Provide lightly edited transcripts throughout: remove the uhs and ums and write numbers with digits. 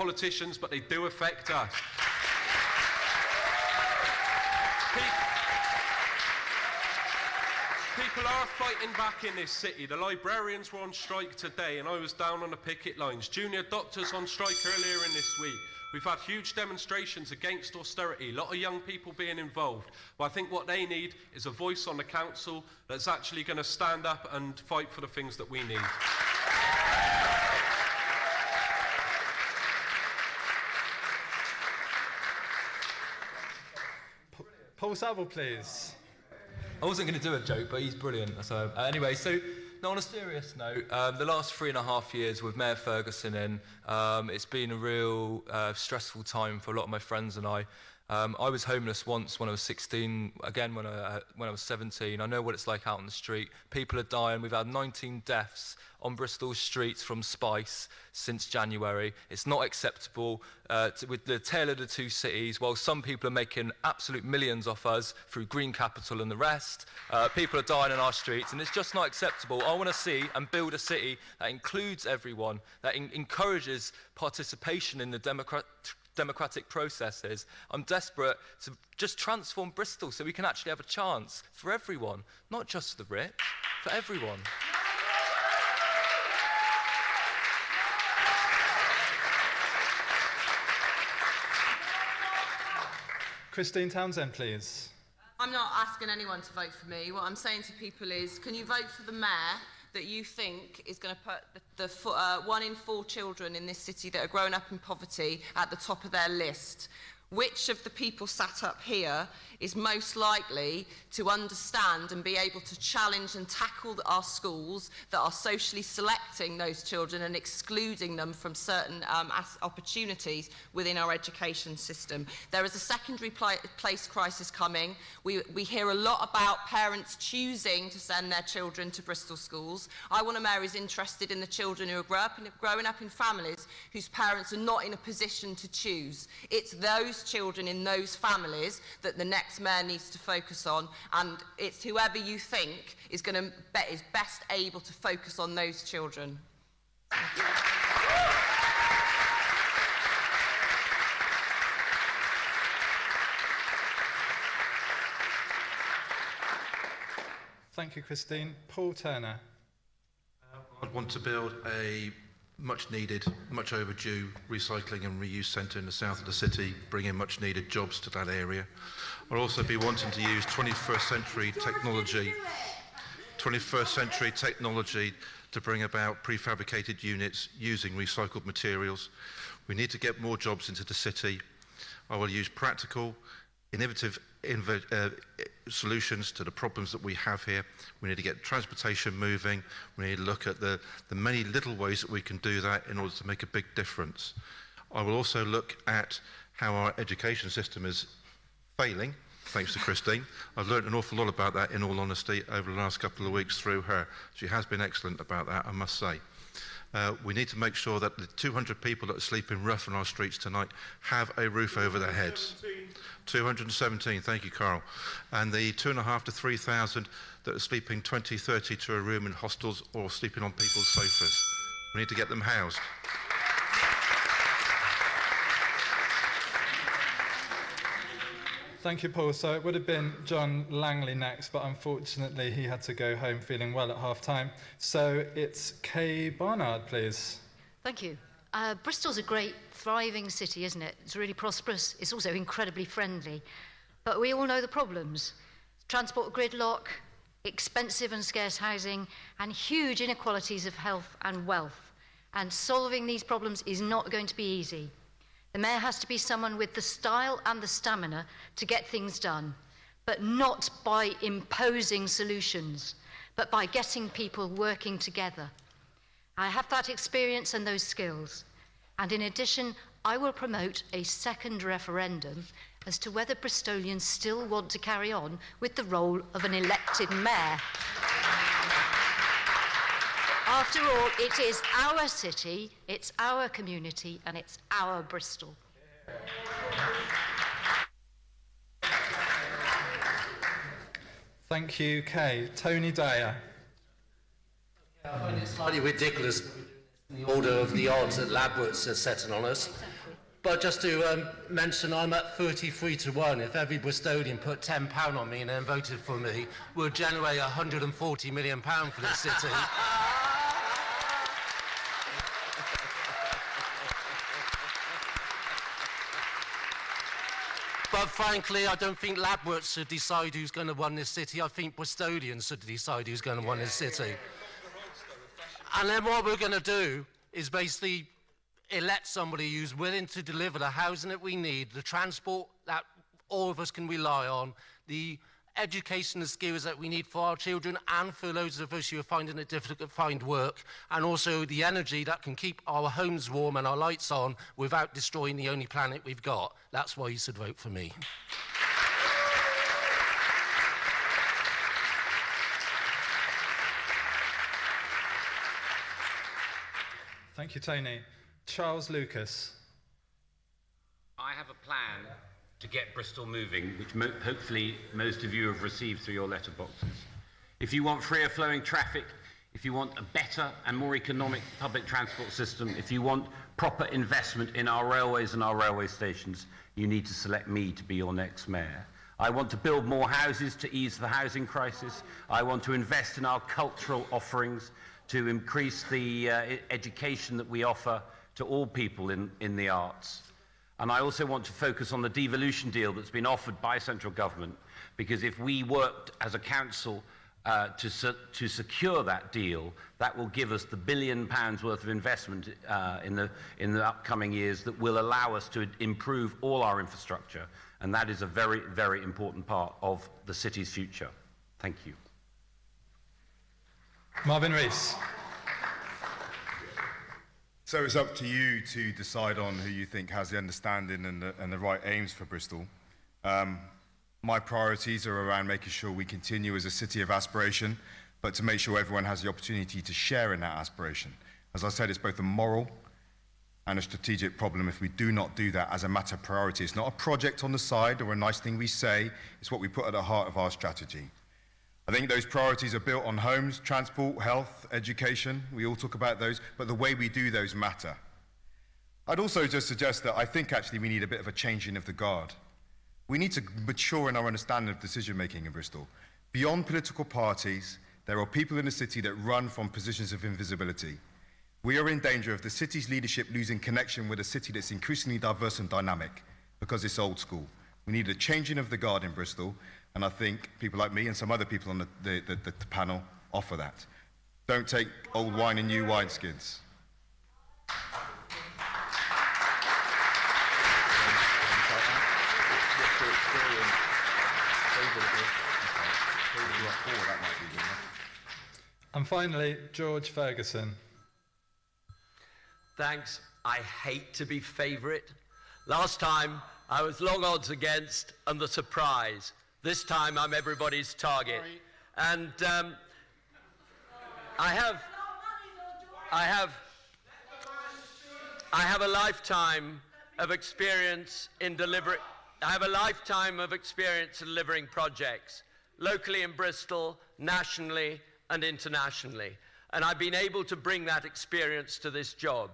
politicians, but they do affect us. People are fighting back in this city. The librarians were on strike today, and I was down on the picket lines. Junior doctors on strike earlier in this week. We've had huge demonstrations against austerity, a lot of young people being involved. But I think what they need is a voice on the council that's actually going to stand up and fight for the things that we need. Paul Saville, please. I wasn't going to do a joke, but he's brilliant. So anyway, on a serious note, the last 3.5 years with Mayor Ferguson in, it's been a real stressful time for a lot of my friends and I. I was homeless once when I was 16, again when I was 17. I know what it's like out on the street. People are dying. We've had 19 deaths on Bristol streets from spice since January. It's not acceptable with the tale of the two cities. While some people are making absolute millions off us through green capital and the rest, people are dying on our streets, and it's just not acceptable. I want to see and build a city that includes everyone, that encourages participation in the democratic processes. I'm desperate to just transform Bristol so we can actually have a chance for everyone, not just the rich, for everyone. Christine Townsend, please. I'm not asking anyone to vote for me. What I'm saying to people is, can you vote for the mayor that you think is going to put the 1 in 4 children in this city that are growing up in poverty at the top of their list? Which of the people sat up here is most likely to understand and be able to challenge and tackle our schools that are socially selecting those children and excluding them from certain opportunities within our education system? There is a secondary place crisis coming. We hear a lot about parents choosing to send their children to Bristol schools. I want a mayor who's interested in the children who are growing up in families whose parents are not in a position to choose. It's those children in those families that the next mayor needs to focus on, and it's whoever you think is best able to focus on those children. Thank you, Christine. Paul Turner. I'd want to build a much-needed, much overdue recycling and reuse centre in the south of the city, bringing much-needed jobs to that area. I'd also be wanting to use 21st century technology to bring about prefabricated units using recycled materials. We need to get more jobs into the city. I will use practical, innovative solutions to the problems that we have here. We need to get transportation moving. We need to look at the many little ways that we can do that in order to make a big difference. I will also look at how our education system is failing, thanks to Christine. I've learned an awful lot about that, in all honesty, over the last couple of weeks through her. She has been excellent about that, I must say. We need to make sure that the 200 people that are sleeping rough on our streets tonight have a roof over their heads. 217, thank you, Carl. And the 2,500 to 3,000 that are sleeping 20, 30 to a room in hostels or sleeping on people's sofas. We need to get them housed. Thank you, Paul. So it would have been John Langley next, but unfortunately he had to go home feeling well at half-time. So it's Kay Barnard, please. Thank you. Bristol's a great, thriving city, isn't it? It's really prosperous. It's also incredibly friendly. But we all know the problems. Transport gridlock, expensive and scarce housing, and huge inequalities of health and wealth. And solving these problems is not going to be easy. The mayor has to be someone with the style and the stamina to get things done, but not by imposing solutions, but by getting people working together. I have that experience and those skills. And in addition, I will promote a second referendum as to whether Bristolians still want to carry on with the role of an elected mayor. After all, it is our city, it's our community, and it's our Bristol. Thank you, Kay. Tony Dyer. I find it slightly ridiculous in the order of the odds that Labworts are setting on us. But just to mention, I'm at 33 to 1. If every Bristolian put £10 on me and then voted for me, we'll generate £140 million for this city. But frankly, I don't think Labworts should decide who's going to run this city. I think Bristolians should decide who's going to run this city. And then what we're going to do is basically elect somebody who's willing to deliver the housing that we need, the transport that all of us can rely on, the education and skills that we need for our children and for those of us who are finding it difficult to find work, and also the energy that can keep our homes warm and our lights on without destroying the only planet we've got. That's why you should vote for me. Thank you, Tony. Charles Lucas. I have a plan to get Bristol moving, which hopefully most of you have received through your letterboxes. If you want freer flowing traffic, if you want a better and more economic public transport system, if you want proper investment in our railways and our railway stations, you need to select me to be your next mayor. I want to build more houses to ease the housing crisis. I want to invest in our cultural offerings, to increase the education that we offer to all people in the arts. And I also want to focus on the devolution deal that's been offered by central government, because if we worked as a council to secure that deal, that will give us the £1 billion worth of investment in the upcoming years that will allow us to improve all our infrastructure. And that is a very, very important part of the city's future. Thank you. Marvin Rees. So it's up to you to decide on who you think has the understanding and the right aims for Bristol. My priorities are around making sure we continue as a city of aspiration, but to make sure everyone has the opportunity to share in that aspiration. As I said, it's both a moral and a strategic problem if we do not do that as a matter of priority. It's not a project on the side or a nice thing we say, it's what we put at the heart of our strategy. I think those priorities are built on homes, transport, health, education. We all talk about those, but the way we do those matter. I'd also just suggest that I think actually we need a bit of a changing of the guard. We need to mature in our understanding of decision-making in Bristol. Beyond political parties, there are people in the city that run from positions of invisibility. We are in danger of the city's leadership losing connection with a city that's increasingly diverse and dynamic because it's old school. We need a changing of the guard in Bristol, and I think people like me and some other people on the panel offer that. Don't take old wine in new wineskins. And finally, George Ferguson. Thanks. I hate to be favourite. Last time I was long odds against and the surprise. This time I'm everybody's target. Sorry. And I have a lifetime of experience in delivering. I have a lifetime of experience in delivering projects, locally in Bristol, nationally and internationally. And I've been able to bring that experience to this job.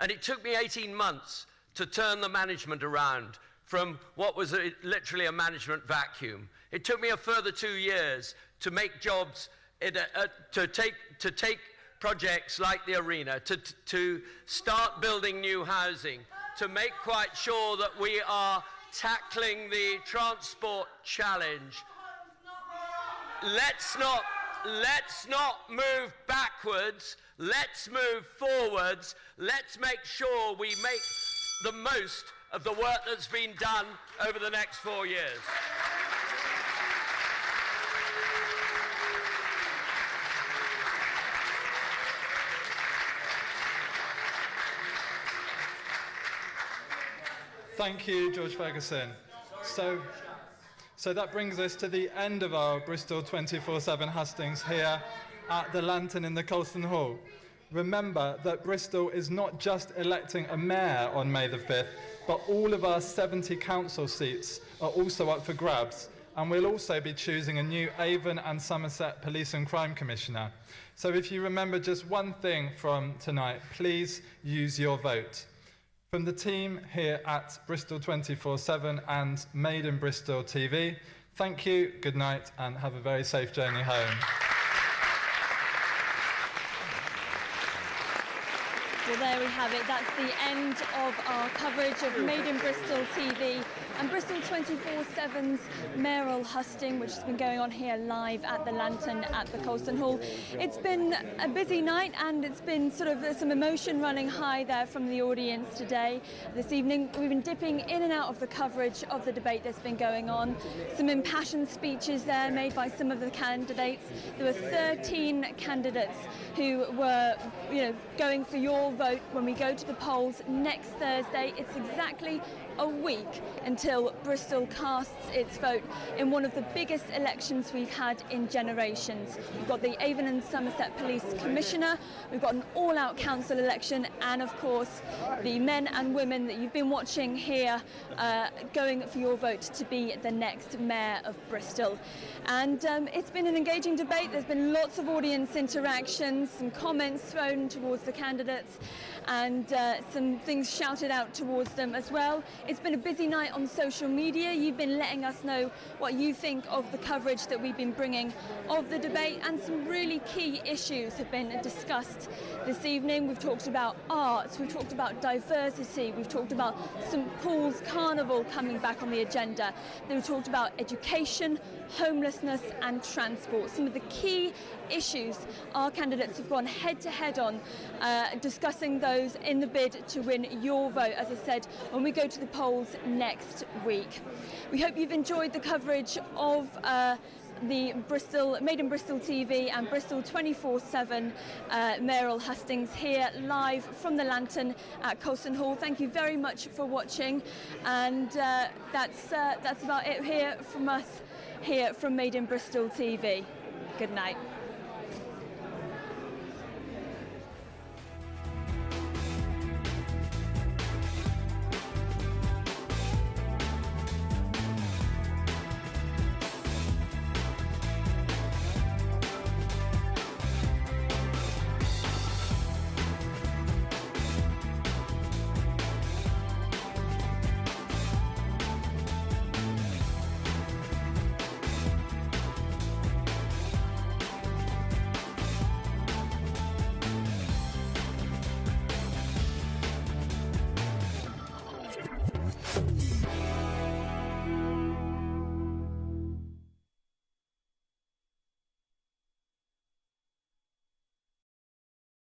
And it took me 18 months to turn the management around from what was literally a management vacuum. It took me a further 2 years to make jobs, to take projects like the arena, to start building new housing, to make quite sure that we are tackling the transport challenge. Let's not move backwards, let's move forwards, let's make sure we make the most of the work that's been done over the next 4 years. Thank you, George Ferguson. So that brings us to the end of our Bristol 24/7 hustings here at the Lantern in the Colston Hall. Remember that Bristol is not just electing a mayor on May the 5th, but all of our 70 council seats are also up for grabs, and we'll also be choosing a new Avon and Somerset Police and Crime Commissioner. So if you remember just one thing from tonight, please use your vote. From the team here at Bristol 24/7 and Made in Bristol TV, thank you, good night, and have a very safe journey home. Well, there we have it. That's the end of our coverage of Made in Bristol TV and Bristol 24/7's Mayoral husting, which has been going on here live at the Lantern at the Colston Hall. It's been a busy night, and it's been sort of some emotion running high there from the audience today. This evening, we've been dipping in and out of the coverage of the debate that's been going on. Some impassioned speeches there made by some of the candidates. There were 13 candidates who were, going for your vote when we go to the polls next Thursday. It's exactly a week until Bristol casts its vote in one of the biggest elections we've had in generations. We've got the Avon and Somerset Police Commissioner, we've got an all-out council election, and of course the men and women that you've been watching here going for your vote to be the next Mayor of Bristol. And it's been an engaging debate. There's been lots of audience interactions, some comments thrown towards the candidates, and some things shouted out towards them as well. It's been a busy night on social media. You've been letting us know what you think of the coverage that we've been bringing of the debate, and some really key issues have been discussed this evening. We've talked about arts, we've talked about diversity, we've talked about St Paul's Carnival coming back on the agenda. Then we've talked about education, homelessness and transport. Some of the key issues our candidates have gone head-to-head on, discussing those in the bid to win your vote, as I said, when we go to the polls next week. We hope you've enjoyed the coverage of the Made in Bristol TV and Bristol 24/7 Mayoral hustings here live from the Lantern at Colston Hall. Thank you very much for watching, and that's about it here from us here from Made in Bristol TV. Good night.